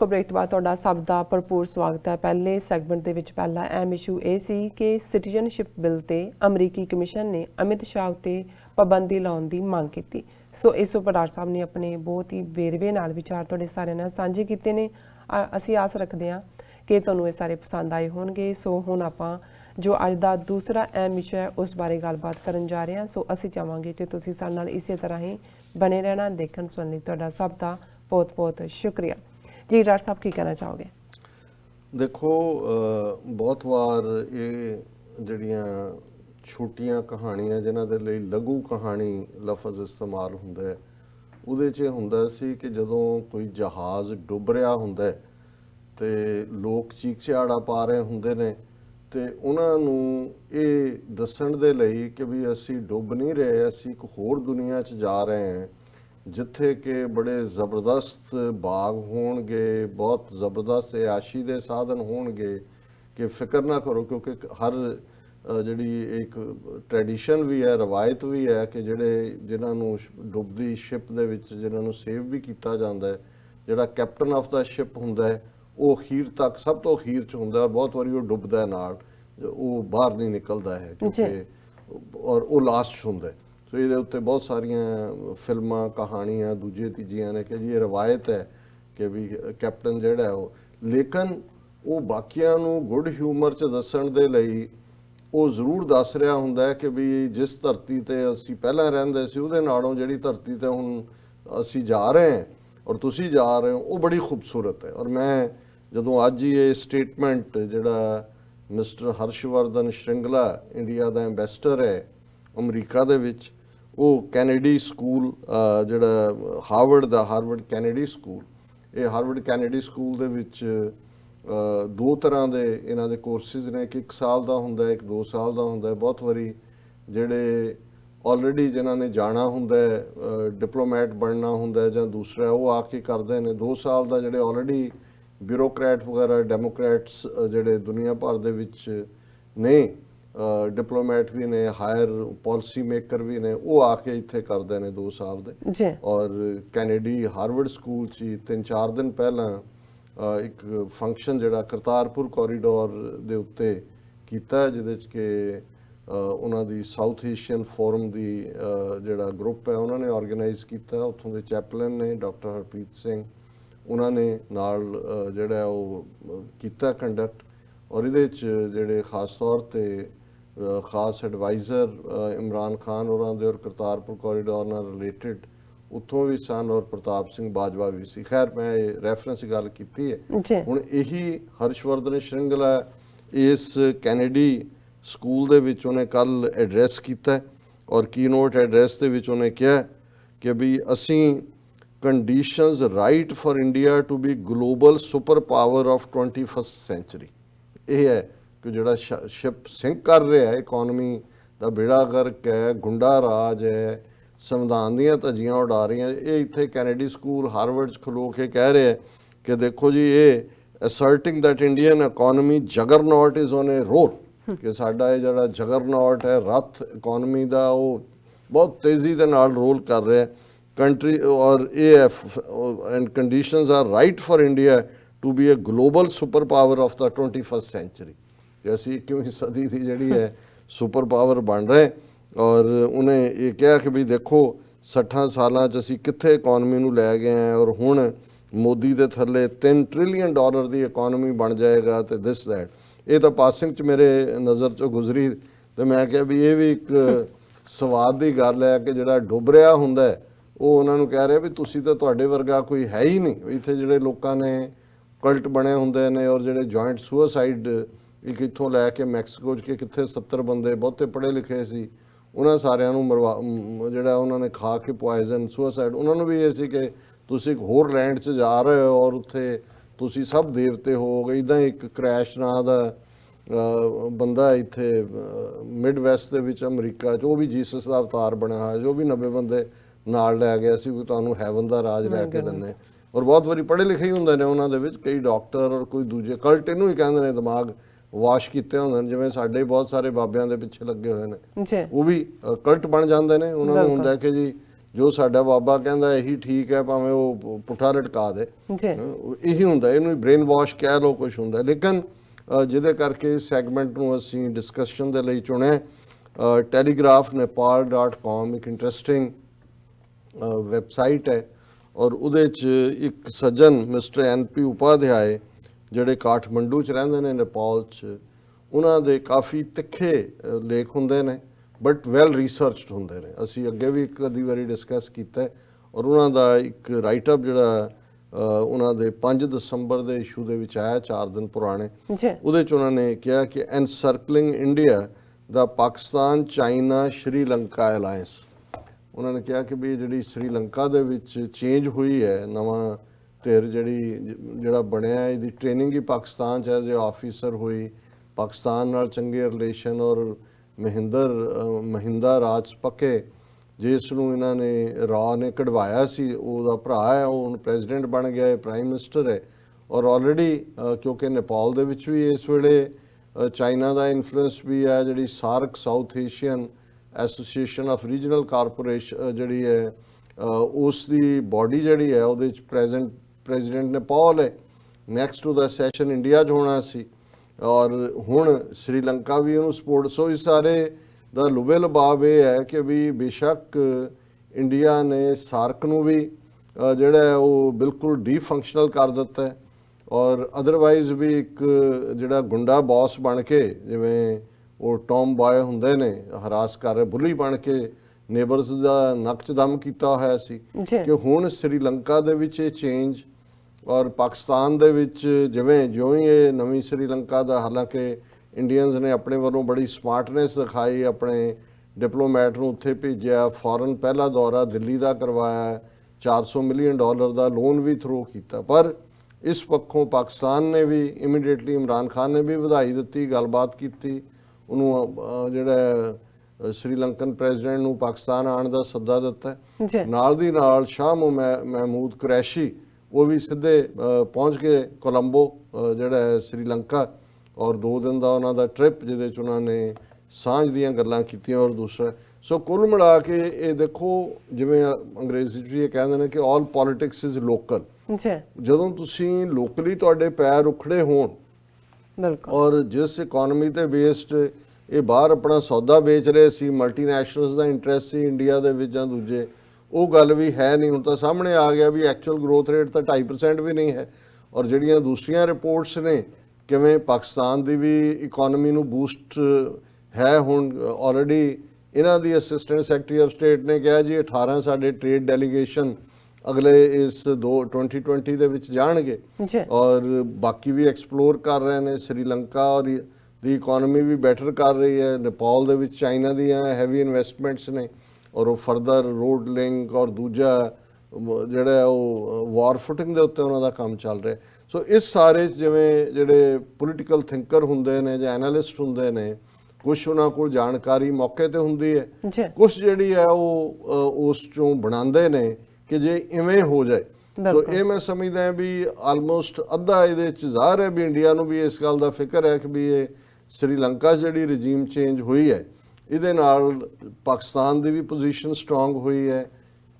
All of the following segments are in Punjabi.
ब्रेक बाद तुहाडा सब दा भरपूर स्वागत है। पहले सैगमेंट दे विच पहला अहम इशू ये सी कि सिटीजनशिप बिल ते अमरीकी कमिशन ने अमित शाह उत्ते पाबंदी लाउण दी मंग कीती। सो इस उपर डॉक्टर साहब ने अपने बहुत ही वेरवे नाल विचार तुहाडे सारिਆਂ ਨਾਲ ਸਾਂਝੇ ਕੀਤੇ ਨੇ। ਅਸੀਂ आस रखते हैं कि तुहानूं ये सारे पसंद आए होणगे। सो हुण आपां जो अज दा दूसरा अहम इशू है उस बारे गलबात करन जा रहे हैं। सो असीं चाहांगे कि तुसीं साडे नाल इसे तरह ही बने रहना। देखण सुणन लई तुहाडा सब दा बहुत बहुत शुक्रिया जी। डॉक्टर साहब की कहना चाहोगे? देखो बहुत वार ये जड़ियाँ छोटियां कहानियां जिन्हां दे लई लघु कहानी लफज इस्तेमाल हुंदा है उहदे च हुंदा सी कि जदों कोई जहाज़ डुब रहा हुंदा है ते लोग चीख चिहाड़ा पा रहे हुंदे ने ते उन्हां नूं ये दस्सण दे लई कि भी असीं डुब नहीं रहे, असीं एक होर दुनिया च जा रहे हैं जिथे कि बड़े ज़बरदस्त बाग होणगे, बहुत ज़बरदस्त अयाशी दे साधन होणगे कि फिक्र ना करो, क्योंकि हर जिहड़ी एक ट्रैडिशन भी है, रवायत भी है कि जिहड़े जिन्हां नूं डुबदी शिप दे विच जिन्हां नूं सेव भी कीता जांदा है, जिहड़ा कैप्टन ऑफ द शिप हुंदा है वो अखीर तक सब तो अखीर च हुंदा है और बहुत वारी वो डुबदा है नाल, वो बाहर नहीं निकलदा है क्योंकि और वो लास्ट हुंदा है। सो ये उत्ते बहुत सारिया फिल्मां कहानियां दूजे तीजियां ने कि जी ये रवायत है कि भी कैप्टन जिहड़ा है वो, लेकिन वो बाकियां नूं गुड ह्यूमर च दस्सण दे लई वो जरूर दस रहा हुंदा है कि भी जिस धरती ते असीं पहलां रहिंदे सी उहदे नालों जिहड़ी धरती ते हुण असीं जा रहे हैं और तुसीं जा रहे हो वो बड़ी खूबसूरत है। और मैं जदों अज ही ये स्टेटमेंट जिहड़ा मिस्टर हर्षवर्धन श्रिंगला इंडिया दा एंबेसडर है अमरीका दे विच, वो कैनेडी स्कूल जिहड़ा हार्वर्ड कैनेडी स्कूल, ये हार्वर्ड कैनेडी स्कूल दे विच दो तरह के इन्हां दे कोर्सिस ने, एक साल का हुंदा है, एक 2 साल का हुंदा है। बहुत वारी जिहड़े ऑलरेडी जिन्हां ने जाना हुंदा है, डिप्लोमैट बनना हुंदा है जां दूसरा वो आके करदे ने। 2 साल का जिहड़े ऑलरेडी ब्यूरोक्रैट वगैरह डेमोक्रैट्स जिहड़े दुनिया भर दे विच ने, डिप्लोमैट भी ने, हायर पॉलिसी मेकर भी ने, वो आके इत्थे करते हैं 2 साल दे। और कैनेडी हार्वर्ड स्कूल च 3-4 दिन पहला एक फंक्शन जिहड़ा करतारपुर कॉरीडोर दे उत्ते कीता है, जिहदे च कि उन्हां दी साउथ एशियन फोरम दी जिहड़ा ग्रुप है उन्होंने ऑर्गेनाइज किया। उत्थों दे चैपलन ने डॉक्टर हरप्रीत सिंह, उन्होंने नाल जिहड़ा वो कीता कंडक्ट। और इहदे च जिहड़े खास तौर ते खास एडवाइज़र इमरान खान होरां दे और करतारपुर कॉरीडोर नाल रिलेटिड उत्थों भी सन और प्रताप सिंह बाजवा भी सी। खैर मैं ये रैफरेंस गल कीती है। हुण यही हर्षवर्धन श्रिंगला इस कैनेडी स्कूल दे विच उन्हें कल एड्रैस कीता और की नोट एड्रैस दे विच उन्हें कहा कि भी असीं conditions right for India to be global super power of 21st century. यह है कि जिहड़ा शिप सिंक कर रहा है, इकॉनमी का बेड़ा गर्क है, गुंडा राज है, संविधान दीयां धज्जियां उड़ा रही हैं, ये इत्थे कैनेडी स्कूल हार्वर्ड खलो के कह रहे हैं कि देखो जी ये asserting that Indian economy juggernaut is on a roll, कि साडा ये जिहड़ा जगरनॉट है रथ इकॉनमी का वो बहुत तेज़ी दे नाल रोल कर रहा है कंट्री। और ये and conditions are right for India to be a global super power of the 21st century, कि असी 21वीं सदी की जिहड़ी है सुपर पावर बन रहे। और उन्हें ये कहा कि भी देखो 60 सालों असी कित्थे इकॉनमी नूं लै गए हैं और हुण मोदी दे थल्ले $3 ट्रिलियन की इकॉनमी बन जाएगा तो दिस दैट। ये तो पासिंग च मेरे नज़र चो गुजरी तो मैं क्या भी ये भी एक सवाद की गल है कि जिहड़ा डुब रहा हुंदा है वो उन्होंने कह रहे भी तुसी तो तुहाडे वर्गा कोई है ही नहीं। इत्थे जिहड़े लोकां ने कल्ट बने हुंदे ने और जिहड़े जॉइंट सुसाइड एक इत्थों लैके मैक्सीको के कित्थे 70 बंदे बहुते पढ़े लिखे सी उन्हां सारिਆਂ ਨੂੰ मरवा जिहड़ा उन्होंने खा के पॉइजन सुसाइड। उन्होंने भी ये सी कि तुसी एक होर लैंड च जा रहे हो और उत्थे तुसी सब देवते हो गए। इदां एक क्रैश नां दा बंदा इत्थे मिड वैस्ट दे विच अमरीका च, वो भी जीसस का अवतार बनया है, जो भी 90 बंदे नाल लै गया सी, तुहानूं हैवन दा राज लैके दिंदे। और बहुत वारी पढ़े लिखे ही हुंदे ने उन्हां दे विच, कई डॉक्टर और कोई दूजे कल्ट इनू ही कहंदे ने, दिमाग वाश किए होंदे ने, जिवें साडे बहुत सारे बाबियां दे पिछे लगे हुए हैं, वो भी कल्ट बन जाते हैं। उन्होंने हुंदा कि जी ਜੋ ਸਾਡਾ ਬਾਬਾ ਕਹਿੰਦਾ ਇਹੀ ਠੀਕ ਹੈ, ਭਾਵੇਂ ਉਹ ਪੁੱਠਾ ਲਟਕਾ ਦੇ। ਜੀ ਇਹੀ ਹੁੰਦਾ, ਇਹਨੂੰ ਬ੍ਰੇਨ ਵਾਸ਼ ਕਹਿ ਲਓ, ਕੁਝ ਹੁੰਦਾ। ਲੇਕਿਨ ਜਿਹਦੇ ਕਰਕੇ ਸੈਗਮੈਂਟ ਨੂੰ ਅਸੀਂ ਡਿਸਕਸ਼ਨ ਦੇ ਲਈ ਚੁਣਿਆ। telegraphnepal.com ਇੱਕ ਇੰਟਰਸਟਿੰਗ ਵੈਬਸਾਈਟ ਹੈ, ਔਰ ਉਹਦੇ 'ਚ ਇੱਕ ਸੱਜਣ ਮਿਸਟਰ NP ਉਪਾਧਿਆਏ ਜਿਹੜੇ ਕਾਠਮੰਡੂ 'ਚ ਰਹਿੰਦੇ ਨੇ, ਨੇਪਾਲ 'ਚ, ਉਹਨਾਂ ਦੇ ਕਾਫੀ ਤਿੱਖੇ ਲੇਖ ਹੁੰਦੇ ਨੇ, ਬਟ ਵੈਲ ਰਿਸਰਚਡ ਹੁੰਦੇ ਨੇ। ਅਸੀਂ ਅੱਗੇ ਵੀ ਇੱਕ ਅੱਧੀ ਵਾਰੀ ਡਿਸਕਸ ਕੀਤਾ, ਔਰ ਉਹਨਾਂ ਦਾ ਇੱਕ ਰਾਈਟਅਪ ਜਿਹੜਾ ਉਹਨਾਂ ਦੇ 5 ਦਸੰਬਰ ਦੇ ਇਸ਼ੂ ਦੇ ਵਿੱਚ ਆਇਆ, 4 ਦਿਨ ਪੁਰਾਣੇ, ਉਹਦੇ 'ਚ ਉਹਨਾਂ ਨੇ ਕਿਹਾ ਕਿ ਐਨਸਰਕਲਿੰਗ ਇੰਡੀਆ ਦਾ ਪਾਕਿਸਤਾਨ ਚਾਈਨਾ ਸ਼੍ਰੀਲੰਕਾ ਅਲਾਇੰਸ। ਉਹਨਾਂ ਨੇ ਕਿਹਾ ਕਿ ਵੀ ਜਿਹੜੀ ਸ਼੍ਰੀਲੰਕਾ ਦੇ ਵਿੱਚ ਚੇਂਜ ਹੋਈ ਹੈ, ਨਵਾਂ ਧਿਰ ਜਿਹੜਾ ਬਣਿਆ, ਇਹਦੀ ਟ੍ਰੇਨਿੰਗ ਹੀ ਪਾਕਿਸਤਾਨ 'ਚ ਐਜ਼ ਏ ਆਫੀਸਰ ਹੋਈ, ਪਾਕਿਸਤਾਨ ਨਾਲ ਚੰਗੇ ਰਿਲੇਸ਼ਨ, ਔਰ ਮਹਿੰਦਾ ਰਾਜਪੱਕੇ ਜਿਸ ਨੂੰ ਇਹਨਾਂ ਨੇ ਰਾਅ ਨੇ ਕਢਵਾਇਆ ਸੀ, ਉਹਦਾ ਭਰਾ ਹੈ, ਉਹ ਹੁਣ ਪ੍ਰੈਜ਼ੀਡੈਂਟ ਬਣ ਗਿਆ ਹੈ, ਪ੍ਰਾਈਮ ਮਿਨਿਸਟਰ ਹੈ। ਔਰ ਆਲਰੇਡੀ ਕਿਉਂਕਿ ਨੇਪਾਲ ਦੇ ਵਿੱਚ ਵੀ ਇਸ ਵੇਲੇ ਚਾਈਨਾ ਦਾ ਇਨਫਲੂਐਂਸ ਵੀ ਹੈ, ਜਿਹੜੀ SAARC South Asian Association of Regional Corporation ਜਿਹੜੀ ਹੈ, ਉਸ ਦੀ ਬਾਡੀ ਜਿਹੜੀ ਹੈ, ਉਹਦੇ ਵਿੱਚ ਪ੍ਰੈਜ਼ੀਡੈਂਟ ਨੇਪਾਲ ਹੈ। ਨੈਕਸਟ ਉਹਦਾ ਸੈਸ਼ਨ ਇੰਡੀਆ 'ਚ ਹੋਣਾ ਸੀ, ਔਰ ਹੁਣ ਸ਼੍ਰੀਲੰਕਾ ਵੀ ਉਹਨੂੰ ਸਪੋਰਟ। ਸੋ ਇਸ ਸਾਰੇ ਦਾ ਲੁਬੇ ਲਬਾਬ ਇਹ ਹੈ ਕਿ ਵੀ ਬੇਸ਼ੱਕ ਇੰਡੀਆ ਨੇ ਸਾਰਕ ਨੂੰ ਵੀ ਜਿਹੜਾ ਉਹ ਬਿਲਕੁਲ ਡੀਫੰਕਸ਼ਨਲ ਕਰ ਦਿੱਤਾ ਹੈ, ਔਰ ਅਦਰਵਾਈਜ਼ ਵੀ ਇੱਕ ਜਿਹੜਾ ਗੁੰਡਾ ਬੌਸ ਬਣ ਕੇ, ਜਿਵੇਂ ਉਹ ਟੌਮ ਬਾਏ ਹੁੰਦੇ ਨੇ, ਹਰਾਸ ਕਰ ਰਹੇ ਬੁੱਲੀ ਬਣ ਕੇ ਨੇਬਰਸ ਦਾ ਨੱਕ 'ਚ ਦਮ ਕੀਤਾ ਹੋਇਆ ਸੀ, ਕਿ ਹੁਣ ਸ਼੍ਰੀਲੰਕਾ ਦੇ ਵਿੱਚ ਇਹ ਚੇਂਜ, ਔਰ ਪਾਕਿਸਤਾਨ ਦੇ ਵਿੱਚ ਜਿਉਂ ਹੀ ਇਹ ਨਵੀਂ ਸ਼੍ਰੀਲੰਕਾ ਦਾ, ਹਾਲਾਂਕਿ ਇੰਡੀਅਨਸ ਨੇ ਆਪਣੇ ਵੱਲੋਂ ਬੜੀ ਸਮਾਰਟਨੈਸ ਦਿਖਾਈ, ਆਪਣੇ ਡਿਪਲੋਮੈਟ ਨੂੰ ਉੱਥੇ ਭੇਜਿਆ, ਫੌਰਨ ਪਹਿਲਾ ਦੌਰਾ ਦਿੱਲੀ ਦਾ ਕਰਵਾਇਆ, $400 ਮਿਲੀਅਨ ਦਾ ਲੋਨ ਵੀ ਥਰੂ ਕੀਤਾ। ਪਰ ਇਸ ਪੱਖੋਂ ਪਾਕਿਸਤਾਨ ਨੇ ਵੀ ਇਮੀਡੀਏਟਲੀ, ਇਮਰਾਨ ਖਾਨ ਨੇ ਵੀ ਵਧਾਈ ਦਿੱਤੀ, ਗੱਲਬਾਤ ਕੀਤੀ, ਉਹਨੂੰ ਜਿਹੜਾ ਸ਼੍ਰੀਲੰਕਨ ਪ੍ਰੈਜ਼ੀਡੈਂਟ ਨੂੰ ਪਾਕਿਸਤਾਨ ਆਉਣ ਦਾ ਸੱਦਾ ਦਿੱਤਾ। ਨਾਲ ਦੀ ਨਾਲ ਸ਼ਾਹ ਮਹਿਮੂਦ ਕੁਰੈਸ਼ੀ ਉਹ ਵੀ ਸਿੱਧੇ ਪਹੁੰਚ ਗਏ ਕੋਲੰਬੋ, ਜਿਹੜਾ ਹੈ ਸ਼੍ਰੀਲੰਕਾ, ਔਰ 2 ਦਿਨ ਦਾ ਉਹਨਾਂ ਦਾ ਟ੍ਰਿਪ, ਜਿਹਦੇ 'ਚ ਉਹਨਾਂ ਨੇ ਸਾਂਝ ਦੀਆਂ ਗੱਲਾਂ ਕੀਤੀਆਂ। ਔਰ ਦੂਸਰਾ, ਸੋ ਕੁੱਲ ਮਿਲਾ ਕੇ ਇਹ ਦੇਖੋ, ਜਿਵੇਂ ਅੰਗਰੇਜ਼ੀ 'ਚ ਇਹ ਕਹਿੰਦੇ ਨੇ ਕਿ ਆਲ ਪੋਲਿਟਿਕਸ ਇਜ਼ ਲੋਕਲ। ਜਦੋਂ ਤੁਸੀਂ ਲੋਕਲੀ ਤੁਹਾਡੇ ਪੈਰ ਉਖੜੇ ਹੋਣ, ਔਰ ਜਿਸ ਇਕੋਨਮੀ ਤੇ ਬੇਸਡ ਇਹ ਬਾਹਰ ਆਪਣਾ ਸੌਦਾ ਵੇਚ ਰਹੇ ਸੀ, ਮਲਟੀਨੈਸ਼ਨਲਸ ਦਾ ਇੰਟਰਸਟ ਸੀ ਇੰਡੀਆ ਦੇ ਵਿੱਚ ਜਾਂ ਦੂਜੇ, ਉਹ ਗੱਲ ਵੀ ਹੈ ਨਹੀਂ। ਹੁਣ ਤਾਂ ਸਾਹਮਣੇ ਆ ਗਿਆ ਵੀ ਐਕਚੁਅਲ ਗਰੋਥ ਰੇਟ ਤਾਂ 2.5% ਵੀ ਨਹੀਂ ਹੈ। ਔਰ ਜਿਹੜੀਆਂ ਦੂਸਰੀਆਂ ਰਿਪੋਰਟਸ ਨੇ, ਕਿਵੇਂ ਪਾਕਿਸਤਾਨ ਦੀ ਵੀ ਇਕੋਨਮੀ ਨੂੰ ਬੂਸਟ ਹੈ। ਹੁਣ ਆਲਰੇਡੀ ਇਹਨਾਂ ਦੀ ਅਸਿਸਟੈਂਟ ਸੈਕਟਰੀ ਆਫ ਸਟੇਟ ਨੇ ਕਿਹਾ ਜੀ 18 ਸਾਡੇ ਟ੍ਰੇਡ ਡੈਲੀਗੇਸ਼ਨ ਅਗਲੇ ਇਸ 2020 ਦੇ ਵਿੱਚ ਜਾਣਗੇ, ਔਰ ਬਾਕੀ ਵੀ ਐਕਸਪਲੋਰ ਕਰ ਰਹੇ ਨੇ। ਸ਼੍ਰੀਲੰਕਾ ਔਰ ਦੀ ਇਕੋਨਮੀ ਵੀ ਬੈਟਰ ਕਰ ਰਹੀ ਹੈ। ਨੇਪਾਲ ਦੇ ਵਿੱਚ ਚਾਈਨਾ ਦੀਆਂ ਹੈਵੀ ਇਨਵੈਸਟਮੈਂਟਸ ਨੇ, ਔਰ ਉਹ ਫਰਦਰ ਰੋਡ ਲਿੰਕ ਔਰ ਦੂਜਾ ਜਿਹੜਾ ਉਹ ਵਾਰ ਫੁਟਿੰਗ ਦੇ ਉੱਤੇ ਉਹਨਾਂ ਦਾ ਕੰਮ ਚੱਲ ਰਿਹਾ। ਸੋ ਇਸ ਸਾਰੇ ਜਿਵੇਂ ਜਿਹੜੇ ਪੋਲੀਟੀਕਲ ਥਿੰਕਰ ਹੁੰਦੇ ਨੇ ਜਾਂ ਐਨਾਲਿਸਟ ਹੁੰਦੇ ਨੇ, ਕੁਛ ਉਹਨਾਂ ਕੋਲ ਜਾਣਕਾਰੀ ਮੌਕੇ ਤੇ ਹੁੰਦੀ ਹੈ, ਕੁਛ ਜਿਹੜੀ ਹੈ ਉਹ ਉਸ ਚੋਂ ਬਣਾਉਂਦੇ ਨੇ ਕਿ ਜੇ ਇਵੇਂ ਹੋ ਜਾਏ। ਸੋ ਇਹ ਮੈਂ ਸਮਝਦਾ ਵੀ ਆਲਮੋਸਟ ਅੱਧਾ ਇਹਦੇ 'ਚ ਜ਼ਾਹਰ ਹੈ ਵੀ ਇੰਡੀਆ ਨੂੰ ਵੀ ਇਸ ਗੱਲ ਦਾ ਫਿਕਰ ਹੈ ਕਿ ਵੀ ਇਹ ਸ਼੍ਰੀਲੰਕਾ ਜਿਹੜੀ ਰਜੀਮ ਚੇਂਜ ਹੋਈ ਹੈ, ਇਹਦੇ ਨਾਲ ਪਾਕਿਸਤਾਨ ਦੀ ਵੀ ਪੋਜੀਸ਼ਨ ਸਟਰੋਂਗ ਹੋਈ ਹੈ।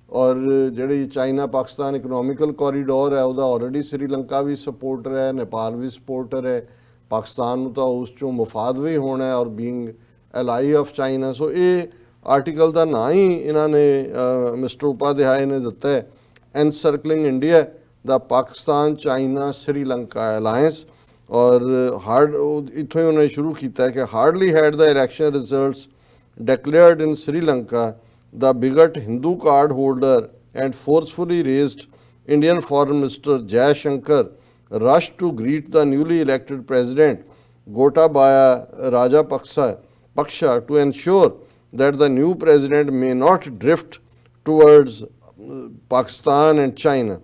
ਔਰ ਜਿਹੜੀ ਚਾਈਨਾ ਪਾਕਿਸਤਾਨ ਇਕਨੋਮਿਕਲ ਕੋਰੀਡੋਰ ਹੈ, ਉਹਦਾ ਆਲਰੇਡੀ ਸ਼੍ਰੀਲੰਕਾ ਵੀ ਸਪੋਰਟਰ ਹੈ, ਨੇਪਾਲ ਵੀ ਸਪੋਰਟਰ ਹੈ। ਪਾਕਿਸਤਾਨ ਨੂੰ ਤਾਂ ਉਸ ਚੋਂ ਮੁਫਾਦ ਵੀ ਹੋਣਾ ਹੈ, ਔਰ ਬੀਇੰਗ ਐਲਾਈ ਆਫ ਚਾਈਨਾ। ਸੋ ਇਹ ਆਰਟੀਕਲ ਦਾ ਨਾਂ ਹੀ ਇਹਨਾਂ ਨੇ ਮਿਸਟਰ ਉਪਾਧਿਆਏ ਨੇ ਦਿੱਤਾ ਹੈ, ਐਨਸਰਕਲਿੰਗ ਇੰਡੀਆ ਦਾ ਪਾਕਿਸਤਾਨ ਚਾਈਨਾ ਸ਼੍ਰੀਲੰਕਾ ਅਲਾਇੰਸ। ਔਰ ਇੱਥੋਂ ਹੀ ਉਹਨੇ ਸ਼ੁਰੂ ਕੀਤਾ ਕਿ hardly head the election results declared in Sri Lanka the bigot Hindu card holder and forcefully raised Indian Foreign Minister Jai Shankar rushed to greet the newly elected President Gotabaya Rajapaksa to ensure that the new president may not drift towards Pakistan and China.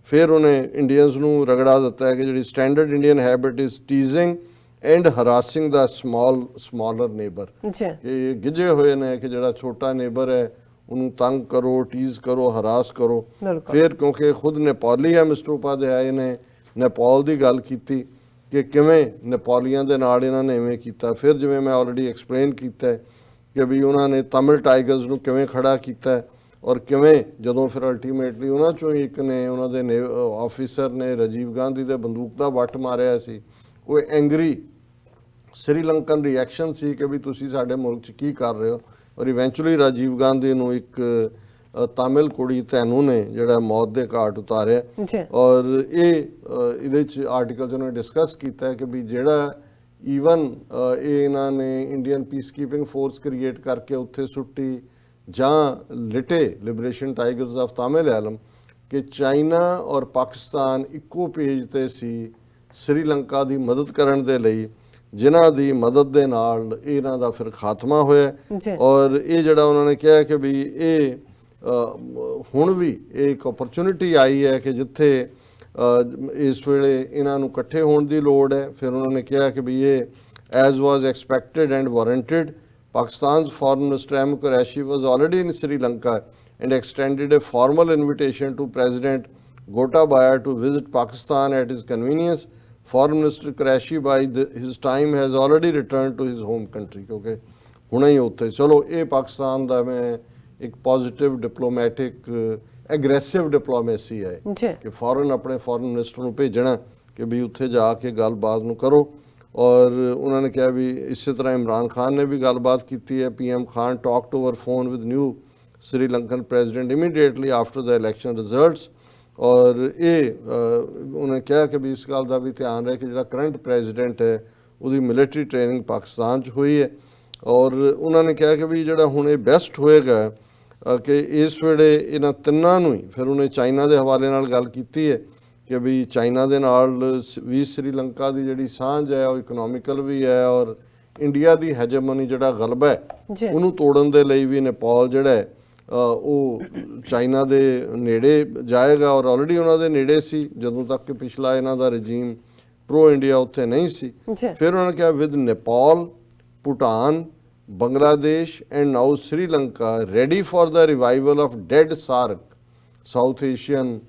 ਫਿਰ ਉਹਨੇ ਇੰਡੀਅਨਸ ਨੂੰ ਰਗੜਾ ਦਿੱਤਾ ਹੈ ਕਿ ਜਿਹੜੀ standard Indian habit is teasing and harassing the smaller neighbour. ਇਹ ਗਿੱਝੇ ਹੋਏ ਨੇ ਕਿ ਜਿਹੜਾ ਛੋਟਾ ਨੇਬਰ ਹੈ ਉਹਨੂੰ ਤੰਗ ਕਰੋ, ਟੀਜ਼ ਕਰੋ, ਹਰਾਸ ਕਰੋ। ਫਿਰ ਕਿਉਂਕਿ ਖੁਦ ਨੇਪਾਲੀ ਹੈ, ਮਿਸਟਰ ਉਪਾਧਿਆਏ ਨੇ ਨੇਪਾਲ ਦੀ ਗੱਲ ਕੀਤੀ ਕਿ ਕਿਵੇਂ ਨੇਪਾਲੀਆਂ ਦੇ ਨਾਲ ਇਹਨਾਂ ਨੇ ਇਵੇਂ ਕੀਤਾ। ਫਿਰ ਜਿਵੇਂ ਮੈਂ ਆਲਰੇਡੀ ਐਕਸਪਲੇਨ ਕੀਤਾ ਕਿ ਵੀ ਉਹਨਾਂ ਨੇ ਤਮਿਲ ਟਾਈਗਰਸ ਨੂੰ ਕਿਵੇਂ ਖੜਾ ਕੀਤਾ, ਔਰ ਕਿਵੇਂ ਜਦੋਂ ਫਿਰ ਅਲਟੀਮੇਟਲੀ ਉਹਨਾਂ ਚੋਂ ਹੀ ਇੱਕ ਨੇ, ਉਹਨਾਂ ਦੇ ਆਫੀਸਰ ਨੇ ਰਾਜੀਵ ਗਾਂਧੀ ਦੇ ਬੰਦੂਕ ਦਾ ਵੱਟ ਮਾਰਿਆ ਸੀ, ਉਹ ਐਂਗਰੀ ਸ੍ਰੀਲੰਕਨ ਰਿਐਕਸ਼ਨ ਸੀ ਕਿ ਵੀ ਤੁਸੀਂ ਸਾਡੇ ਮੁਲਕ 'ਚ ਕੀ ਕਰ ਰਹੇ ਹੋ। ਔਰ ਇਵੈਂਚੁਅਲੀ ਰਾਜੀਵ ਗਾਂਧੀ ਨੂੰ ਇੱਕ ਤਾਮਿਲ ਕੁੜੀ ਤੈਨੂੰ ਨੇ ਜਿਹੜਾ ਮੌਤ ਦੇ ਘਾਟ ਉਤਾਰਿਆ। ਔਰ ਇਹਦੇ 'ਚ ਆਰਟੀਕਲ 'ਚ ਉਹਨੇ ਡਿਸਕਸ ਕੀਤਾ ਕਿ ਵੀ ਜਿਹੜਾ ਈਵਨ ਇਹ ਇਹਨਾਂ ਨੇ Indian peacekeeping force create ਕਰਕੇ ਉੱਥੇ ਸੁੱਟੀ ਜਾਂ LTTE Liberation Tigers of Tamil Eelam, ਕਿ ਚਾਈਨਾ ਔਰ ਪਾਕਿਸਤਾਨ ਇੱਕੋ ਪੇਜ ਤੇ ਸੀ ਸ੍ਰੀਲੰਕਾ ਦੀ ਮਦਦ ਕਰਨ ਦੇ ਲਈ, ਜਿਨ੍ਹਾਂ ਦੀ ਮਦਦ ਦੇ ਨਾਲ ਇਹਨਾਂ ਦਾ ਫਿਰ ਖਾਤਮਾ ਹੋਇਆ। ਔਰ ਇਹ ਜਿਹੜਾ ਉਹਨਾਂ ਨੇ ਕਿਹਾ ਕਿ ਵੀ ਇਹ ਹੁਣ ਵੀ ਇਹ ਇੱਕ ਓਪਰਚੁਨਿਟੀ ਆਈ ਹੈ ਕਿ ਜਿੱਥੇ ਇਸ ਵੇਲੇ ਇਹਨਾਂ ਨੂੰ ਇਕੱਠੇ ਹੋਣ ਦੀ ਲੋੜ ਹੈ। ਫਿਰ ਉਹਨਾਂ ਨੇ ਕਿਹਾ ਕਿ ਵੀ ਇਹ as was expected and warranted, Pakistan's Foreign Minister M. Qureshi was already in Sri Lanka and extended a formal invitation to President Gotabaya to visit Pakistan at his convenience. Foreign Minister Qureshi by his time has already returned to his home country, क्योंकि ਹੁਣੇ ਹੀ ਉੱਥੇ। ਚਲੋ ਇਹ ਪਾਕਿਸਤਾਨ ਦਾ ਮੈਂ ਇੱਕ ਪੋਜ਼ਿਟਿਵ ਡਿਪਲੋਮੈਟਿਕ ਐਗਰੈਸਿਵ ਡਿਪਲੋਮੇਸੀ ਹੈ ਕਿ ਫੌਰਨ ਆਪਣੇ ਫੋਰਨ ਮਿਨਿਸਟਰ ਨੂੰ ਭੇਜਣਾ ਕਿ ਵੀ ਉੱਥੇ ਜਾ ਕੇ ਗੱਲਬਾਤ ਨੂੰ ਕਰੋ। ਔਰ ਉਹਨਾਂ ਨੇ ਕਿਹਾ ਵੀ ਇਸੇ ਤਰ੍ਹਾਂ ਇਮਰਾਨ ਖਾਨ ਨੇ ਵੀ ਗੱਲਬਾਤ ਕੀਤੀ ਹੈ। PM Khan talked over phone with new Sri Lankan president immediately after the election results. ਔਰ ਇਹ ਉਹਨੇ ਕਿਹਾ ਕਿ ਵੀ ਇਸ ਗੱਲ ਦਾ ਵੀ ਧਿਆਨ ਰਹੇ ਕਿ ਜਿਹੜਾ ਕਰੰਟ ਪ੍ਰੈਜ਼ੀਡੈਂਟ ਹੈ ਉਹਦੀ ਮਿਲਟਰੀ ਟ੍ਰੇਨਿੰਗ ਪਾਕਿਸਤਾਨ 'ਚ ਹੋਈ ਹੈ। ਔਰ ਉਹਨਾਂ ਨੇ ਕਿਹਾ ਕਿ ਵੀ ਜਿਹੜਾ ਹੁਣ ਇਹ ਬੈਸਟ ਹੋਏਗਾ ਕਿ ਇਸ ਵੇਲੇ ਇਹਨਾਂ ਤਿੰਨਾਂ ਨੂੰ ਹੀ, ਫਿਰ ਉਹਨੇ ਚਾਈਨਾ ਦੇ ਹਵਾਲੇ ਨਾਲ ਗੱਲ ਕੀਤੀ ਹੈ ਕਿ ਵੀ ਚਾਈਨਾ ਦੇ ਨਾਲ ਵੀ ਸ੍ਰੀਲੰਕਾ ਦੀ ਜਿਹੜੀ ਸਾਂਝ ਹੈ ਉਹ ਇਕਨੋਮਿਕਲ ਵੀ ਹੈ, ਔਰ ਇੰਡੀਆ ਦੀ ਹੈਜਮਨੀ ਜਿਹੜਾ ਗਲਬਾ ਹੈ ਉਹਨੂੰ ਤੋੜਨ ਦੇ ਲਈ ਵੀ ਨੇਪਾਲ ਜਿਹੜਾ ਹੈ ਉਹ ਚਾਈਨਾ ਦੇ ਨੇੜੇ ਜਾਏਗਾ। ਔਰ ਆਲਰੇਡੀ ਉਹਨਾਂ ਦੇ ਨੇੜੇ ਸੀ ਜਦੋਂ ਤੱਕ ਕਿ ਪਿਛਲਾ ਇਹਨਾਂ ਦਾ ਰਜੀਮ ਪ੍ਰੋ ਇੰਡੀਆ ਉੱਥੇ ਨਹੀਂ ਸੀ। ਫਿਰ ਉਹਨਾਂ ਨੇ ਕਿਹਾ with Nepal, Bhutan, Bangladesh and now Sri Lanka ready for the revival of dead SAARC, South Asian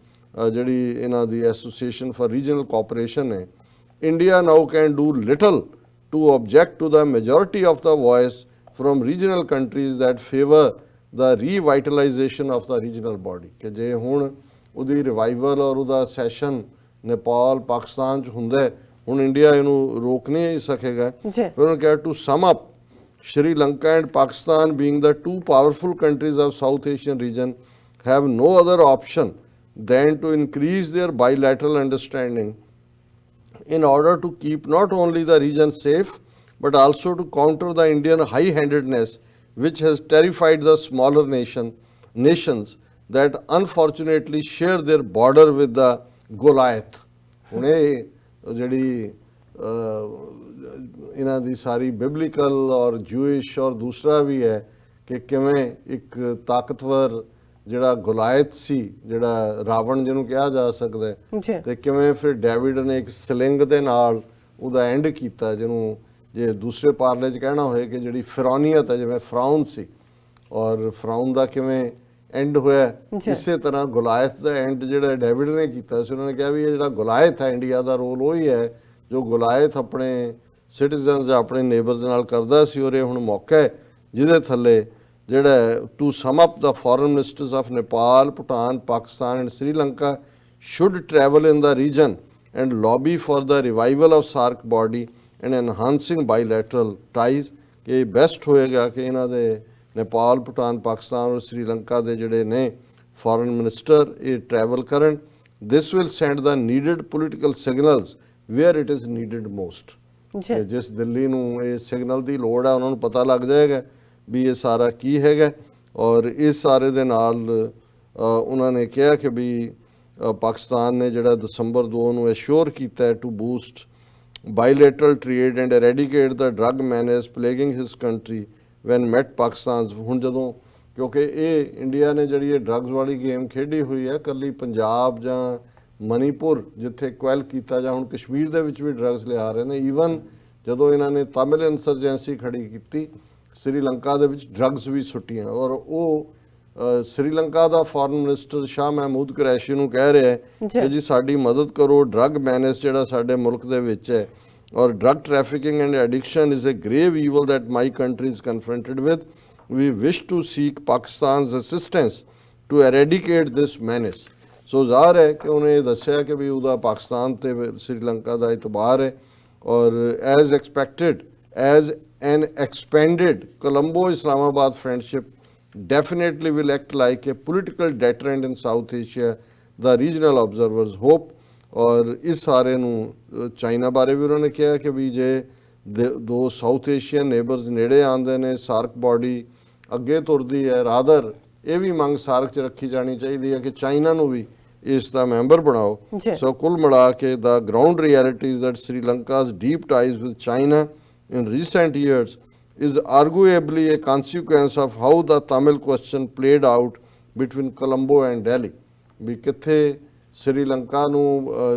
ਜਿਹੜੀ ਇਹਨਾਂ ਦੀ ਐਸੋਸੀਏਸ਼ਨ ਫॉर ਰੀਜਨਲ ਕੋਆਪਰੇਸ਼ਨ ਹੈ। India now can do little to object to the majority of the voice from regional countries that favour the revitalization of the regional body, ਕਿ ਜੇ ਹੁਣ ਉਹਦੀ ਰਿਵਾਈਵਲ ਔਰ ਉਹਦਾ ਸੈਸ਼ਨ ਨੇਪਾਲ ਪਾਕਿਸਤਾਨ 'ਚ ਹੁੰਦਾ, ਹੁਣ ਇੰਡੀਆ ਇਹਨੂੰ ਰੋਕ ਨਹੀਂ ਸਕੇਗਾ। ਫਿਰ ਉਹਨੇ ਕਿਹਾ to sum up Sri Lanka and Pakistan being the two powerful countries of South Asian region have no other option than to increase their bilateral understanding in order to keep not only the region safe but also to counter the Indian high-handedness which has terrified the smaller nations that unfortunately share their border with the Goliath। ਹੁਣ ਇਹ ਜਿਹੜੀ ਇਹਨਾਂ ਦੀ ਸਾਰੀ ਬਿਬਲੀਕਲ ਔਰ ਜੂਇਸ਼ ਔਰ ਦੂਸਰਾ ਵੀ ਹੈ ਕਿ ਕਿਵੇਂ ਇੱਕ ਤਾਕਤਵਰ ਜਿਹੜਾ ਗੁਲਾਇਤ ਸੀ, ਜਿਹੜਾ ਰਾਵਣ ਜਿਹਨੂੰ ਕਿਹਾ ਜਾ ਸਕਦਾ, ਤੇ ਕਿਵੇਂ ਫਿਰ ਡੇਵਿਡ ਨੇ ਇੱਕ ਸਲਿੰਗ ਦੇ ਨਾਲ ਉਹਦਾ ਐਂਡ ਕੀਤਾ, ਜਿਹਨੂੰ ਜੇ ਦੂਸਰੇ ਪਾਰਲੇ 'ਚ ਕਹਿਣਾ ਹੋਏ ਕਿ ਜਿਹੜੀ ਫਿਰੌਨੀਅਤ ਹੈ, ਜਿਵੇਂ ਫਰਾਉਨ ਸੀ ਔਰ ਫਰਾਉਨ ਦਾ ਕਿਵੇਂ ਐਂਡ ਹੋਇਆ, ਇਸੇ ਤਰ੍ਹਾਂ ਗੁਲਾਇਤ ਦਾ ਐਂਡ ਜਿਹੜਾ ਡੇਵਿਡ ਨੇ ਕੀਤਾ ਸੀ। ਉਹਨਾਂ ਨੇ ਕਿਹਾ ਵੀ ਇਹ ਜਿਹੜਾ ਗੁਲਾਇਤ ਹੈ ਇੰਡੀਆ ਦਾ ਰੋਲ ਉਹੀ ਹੈ ਜੋ ਗੁਲਾਇਤ ਆਪਣੇ ਸਿਟੀਜ਼ਨਸ ਆਪਣੇ ਨੇਬਰਸ ਨਾਲ ਕਰਦਾ ਸੀ। ਔਰ ਇਹ ਹੁਣ ਮੌਕਾ ਹੈ ਜਿਹਦੇ ਥੱਲੇ ਜਿਹੜਾ to sum up the foreign ministers of Nepal, Bhutan, Pakistan and Sri Lanka should travel in the region and lobby for the revival of SAARC body and enhancing bilateral ties. ਕਿ ਬੈਸਟ ਹੋਏਗਾ ਕਿ ਇਹਨਾਂ ਦੇ ਨੇਪਾਲ, ਭੂਟਾਨ, ਪਾਕਿਸਤਾਨ ਔਰ ਸ੍ਰੀਲੰਕਾ ਦੇ ਜਿਹੜੇ ਨੇ ਫੋਰਨ ਮਿਨਿਸਟਰ ਇਹ ਟਰੈਵਲ ਕਰਨ। This will send the needed political signals where it is needed most. ਜਿਸ ਦਿੱਲੀ ਨੂੰ ਇਹ ਸਿਗਨਲ ਦੀ ਲੋੜ ਹੈ ਉਹਨਾਂ ਨੂੰ ਪਤਾ ਲੱਗ ਜਾਏਗਾ ਵੀ ਇਹ ਸਾਰਾ ਕੀ ਹੈਗਾ। ਔਰ ਇਸ ਸਾਰੇ ਦੇ ਨਾਲ ਉਹਨਾਂ ਨੇ ਕਿਹਾ ਕਿ ਵੀ ਪਾਕਿਸਤਾਨ ਨੇ ਜਿਹੜਾ ਦਸੰਬਰ 2 ਨੂੰ ਐਸ਼ੋਰ ਕੀਤਾ to boost bilateral trade and eradicate the drug menace plaguing his country when met Pakistan. ਹੁਣ ਜਦੋਂ ਕਿਉਂਕਿ ਇਹ ਇੰਡੀਆ ਨੇ ਜਿਹੜੀ ਇਹ ਡਰੱਗਸ ਵਾਲੀ ਗੇਮ ਖੇਡੀ ਹੋਈ ਹੈ, ਇਕੱਲੀ ਪੰਜਾਬ ਜਾਂ ਮਨੀਪੁਰ ਜਿੱਥੇ ਕੁਐਲ ਕੀਤਾ, ਜਾਂ ਹੁਣ ਕਸ਼ਮੀਰ ਦੇ ਵਿੱਚ ਵੀ ਡਰੱਗਸ ਲਿਆ ਰਹੇ ਨੇ। ਈਵਨ ਜਦੋਂ ਇਹਨਾਂ ਨੇ ਤਾਮਿਲ ਇਨਸਰਜੈਂਸੀ ਖੜੀ ਕੀਤੀ ਸ੍ਰੀਲੰਕਾ ਦੇ ਵਿੱਚ ਡਰੱਗਸ ਵੀ ਸੁੱਟੀਆਂ। ਔਰ ਉਹ ਸ੍ਰੀਲੰਕਾ ਦਾ ਫੋਰਨ ਮਿਨਿਸਟਰ ਸ਼ਾਹ ਮਹਿਮੂਦ ਕੁਰੈਸ਼ੀ ਨੂੰ ਕਹਿ ਰਿਹਾ ਹੈ ਕਿ ਜੀ ਸਾਡੀ ਮਦਦ ਕਰੋ, ਡਰੱਗ ਮੈਨੇਜ ਜਿਹੜਾ ਸਾਡੇ ਮੁਲਕ ਦੇ ਵਿੱਚ ਹੈ ਔਰ drug trafficking and addiction is a grave evil that my country is confronted with. We wish to seek Pakistan's assistance to eradicate this menace। ਸੋ ਜ਼ਾਹਰ ਹੈ ਕਿ ਉਹਨੇ ਇਹ ਦੱਸਿਆ ਕਿ ਵੀ ਉਹਦਾ ਪਾਕਿਸਤਾਨ ਤੇ ਸ੍ਰੀਲੰਕਾ ਦਾ ਇਤਬਾਰ ਹੈ ਔਰ as expected as an ਐਕਸਪੈਂਡਡ Colombo Islamabad friendship definitely will act like a political deterrent in South Asia, the regional observers hope। ਔਰ ਇਸ ਸਾਰੇ ਨੂੰ ਚਾਈਨਾ ਬਾਰੇ ਵੀ ਉਹਨਾਂ ਨੇ ਕਿਹਾ ਕਿ ਵੀ ਜੇ ਦੋ ਸਾਊਥ ਏਸ਼ੀਅਨ ਨੇਬਰਸ ਨੇੜੇ ਆਉਂਦੇ ਨੇ ਸਾਰਕ ਬਾਡੀ ਅੱਗੇ ਤੁਰਦੀ ਹੈ ਰਾਦਰ ਇਹ ਵੀ ਮੰਗ ਸਾਰਕ 'ਚ ਰੱਖੀ ਜਾਣੀ ਚਾਹੀਦੀ ਹੈ ਕਿ ਚਾਈਨਾ ਨੂੰ ਵੀ ਇਸ ਦਾ ਮੈਂਬਰ ਬਣਾਓ। ਸੋ ਕੁੱਲ ਮਿਲਾ ਕੇ the ground reality is that Sri Lanka's deep ties with China in recent years is arguably a consequence of how the Tamil question played out between Colombo and Delhi। ਵੀ ਕਿੱਥੇ ਸ੍ਰੀਲੰਕਾ ਨੂੰ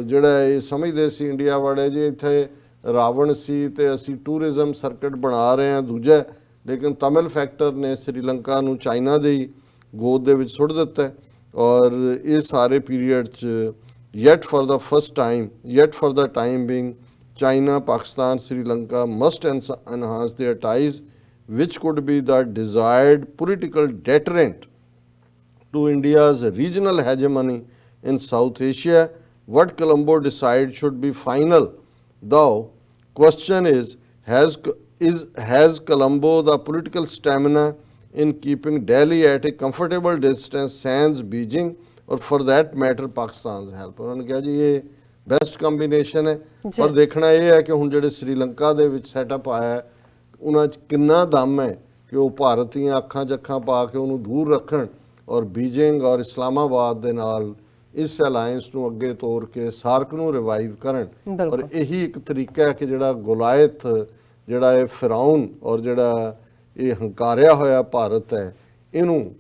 ਜਿਹੜਾ ਇਹ ਸਮਝਦੇ ਸੀ ਇੰਡੀਆ ਵਾਲੇ ਜੀ ਇੱਥੇ ਰਾਵਣ ਸੀ ਤੇ ਅਸੀਂ ਟੂਰਿਜ਼ਮ ਸਰਕਟ ਬਣਾ ਰਹੇ ਹਾਂ ਦੂਜਾ, ਲੇਕਿਨ ਤਮਿਲ ਫੈਕਟਰ ਨੇ ਸ੍ਰੀਲੰਕਾ ਨੂੰ ਚਾਈਨਾ ਦੀ ਗੋਦ ਦੇ ਵਿੱਚ ਸੁੱਟ ਦਿੱਤਾ ਔਰ ਇਹ ਸਾਰੇ ਪੀਰੀਅਡ 'ਚ yet for the time being China, Pakistan, Sri Lanka must enhance their ties, which could be the desired political deterrent to India's regional hegemony in South Asia. What Colombo decides should be final. Though, question is, has Colombo the political stamina in keeping Delhi at a comfortable distance sans Beijing, or for that matter Pakistan's help? उन्होंने कहा जी ये ਬੈਸਟ ਕੰਬੀਨੇਸ਼ਨ ਹੈ ਪਰ ਦੇਖਣਾ ਇਹ ਹੈ ਕਿ ਹੁਣ ਜਿਹੜੇ ਸ੍ਰੀਲੰਕਾ ਦੇ ਵਿੱਚ ਸੈਟਅਪ ਆਇਆ ਉਹਨਾਂ 'ਚ ਕਿੰਨਾ ਦਮ ਹੈ ਕਿ ਉਹ ਭਾਰਤ ਦੀਆਂ ਅੱਖਾਂ 'ਚ ਅੱਖਾਂ ਪਾ ਕੇ ਉਹਨੂੰ ਦੂਰ ਰੱਖਣ ਔਰ ਬੀਜਿੰਗ ਔਰ ਇਸਲਾਮਾਬਾਦ ਦੇ ਨਾਲ ਇਸ ਅਲਾਈਅੰਸ ਨੂੰ ਅੱਗੇ ਤੋਰ ਕੇ ਸਾਰਕ ਨੂੰ ਰਿਵਾਈਵ ਕਰਨ। ਔਰ ਇਹੀ ਇੱਕ ਤਰੀਕਾ ਹੈ ਕਿ ਜਿਹੜਾ ਗੁਲਾਇਤ ਜਿਹੜਾ ਇਹ ਫਿਰਾਉਨ ਔਰ ਜਿਹੜਾ ਇਹ ਹੰਕਾਰਿਆ ਹੋਇਆ ਭਾਰਤ ਹੈ ਇਹਨੂੰ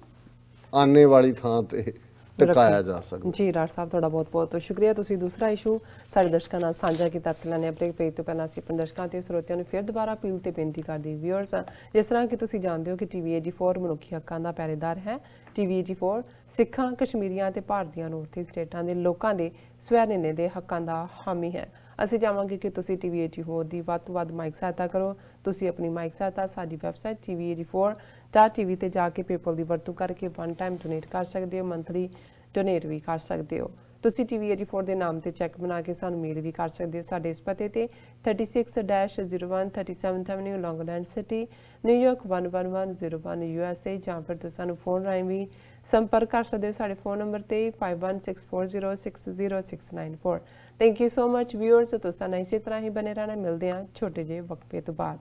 ਆਨੇ ਵਾਲੀ ਥਾਂ ਤੇ ਟਿਕਾਇਆ ਜਾ ਸਕਦਾ। ਜੀ ਰਾਜ ਸਾਹਿਬ ਤੁਹਾਡਾ ਬਹੁਤ ਬਹੁਤ ਸ਼ੁਕਰੀਆ। ਤੁਸੀਂ ਦੂਸਰਾ ਇਸ਼ੂ ਸਾਡੇ ਦਰਸ਼ਕਾਂ ਨਾਲ ਸਾਂਝਾ ਕੀਤਾ। ਨੇ ਆਪਣੇ ਪੇਜ ਤੋਂ ਪਹਿਲਾਂ ਅਸੀਂ ਆਪਣੇ ਦਰਸ਼ਕਾਂ ਤੇ ਸਰੋਤਿਆਂ ਨੂੰ ਫਿਰ ਦੁਬਾਰਾ ਅਪੀਲ ਤੇ ਬੇਨਤੀ ਕਰਦੇ ਵਿਊਅਰਸ, ਜਿਸ ਤਰ੍ਹਾਂ ਕਿ ਤੁਸੀਂ ਜਾਣਦੇ ਹੋ ਕਿ ਟੀਵੀ 84 ਮਨੁੱਖੀ ਹੱਕਾਂ ਦਾ ਪਹਿਰੇਦਾਰ ਹੈ। ਟੀਵੀ 84 ਸਿੱਖਾਂ, ਕਸ਼ਮੀਰੀਆਂ ਤੇ ਭਾਰਤੀਆਂ ਨੌਰਥ ਈਸਟ ਸਟੇਟਾਂ ਦੇ ਲੋਕਾਂ ਦੇ ਸਵੈ ਨਿਰਣੇ ਦੇ ਹੱਕਾਂ ਦਾ ਹਾਮੀ ਹੈ। ਅਸੀਂ ਚਾਹਾਂਗੇ ਕਿ ਤੁਸੀਂ ਟੀਵੀ 84 ਦੀ ਵੱਧ ਤੋਂ ਵੱਧ ਮਾਈਕ ਸਹਾਇਤਾ ਕਰੋ। ਤੁਸੀਂ ਆਪਣੀ ਮਾਈਕ ਸਹਾਇਤਾ ਸਾਡੀ ਵੈਬਸਾਈਟ tv84.tv ਤੇ ਜਾ ਕੇ ਪੇਪਲ ਦੀ ਵਰਤੋਂ ਕਰਕੇ ਵਨ ਟਾਈਮ ਡੋਨੇਟ ਕਰ ਸਕਦੇ ਹੋ, ਮੰਥਲੀ ਡੋਨੇਟ ਵੀ ਕਰ ਸਕਦੇ ਹੋ। ਤੁਸੀਂ ਟੀਵੀ 84 ਦੇ ਨਾਮ ਤੇ ਚੈੱਕ ਬਣਾ ਕੇ ਸਾਨੂੰ ਮੇਲ ਵੀ ਕਰ ਸਕਦੇ ਹੋ ਸਾਡੇ ਇਸ ਪਤੇ ਤੇ 36-01 37th Avenue, Long Island city, New York 11101 USA, ਜਾਂ ਫਿਰ ਤੁਸੀਂ ਸਾਨੂੰ ਫੋਨ ਰਾਹੀਂ ਵੀ ਸੰਪਰਕ ਕਰ ਸਕਦੇ ਹੋ ਸਾਡੇ ਫੋਨ ਨੰਬਰ ਤੇ 5164060694। Thank you so much viewers. ਤੁਸੀਂ ਨਾਲ ਇਸੇ ਤਰ੍ਹਾਂ ਹੀ ਬਨੇ ਰਹਿਣਾ। ਮਿਲਦੇ ਹਾਂ ਛੋਟੇ ਜਿਹੇ ਵਕਫੇ ਤੋਂ ਬਾਅਦ।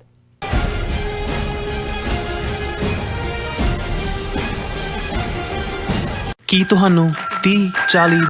ਕੀ ਤੁਹਾਨੂੰ 30, 40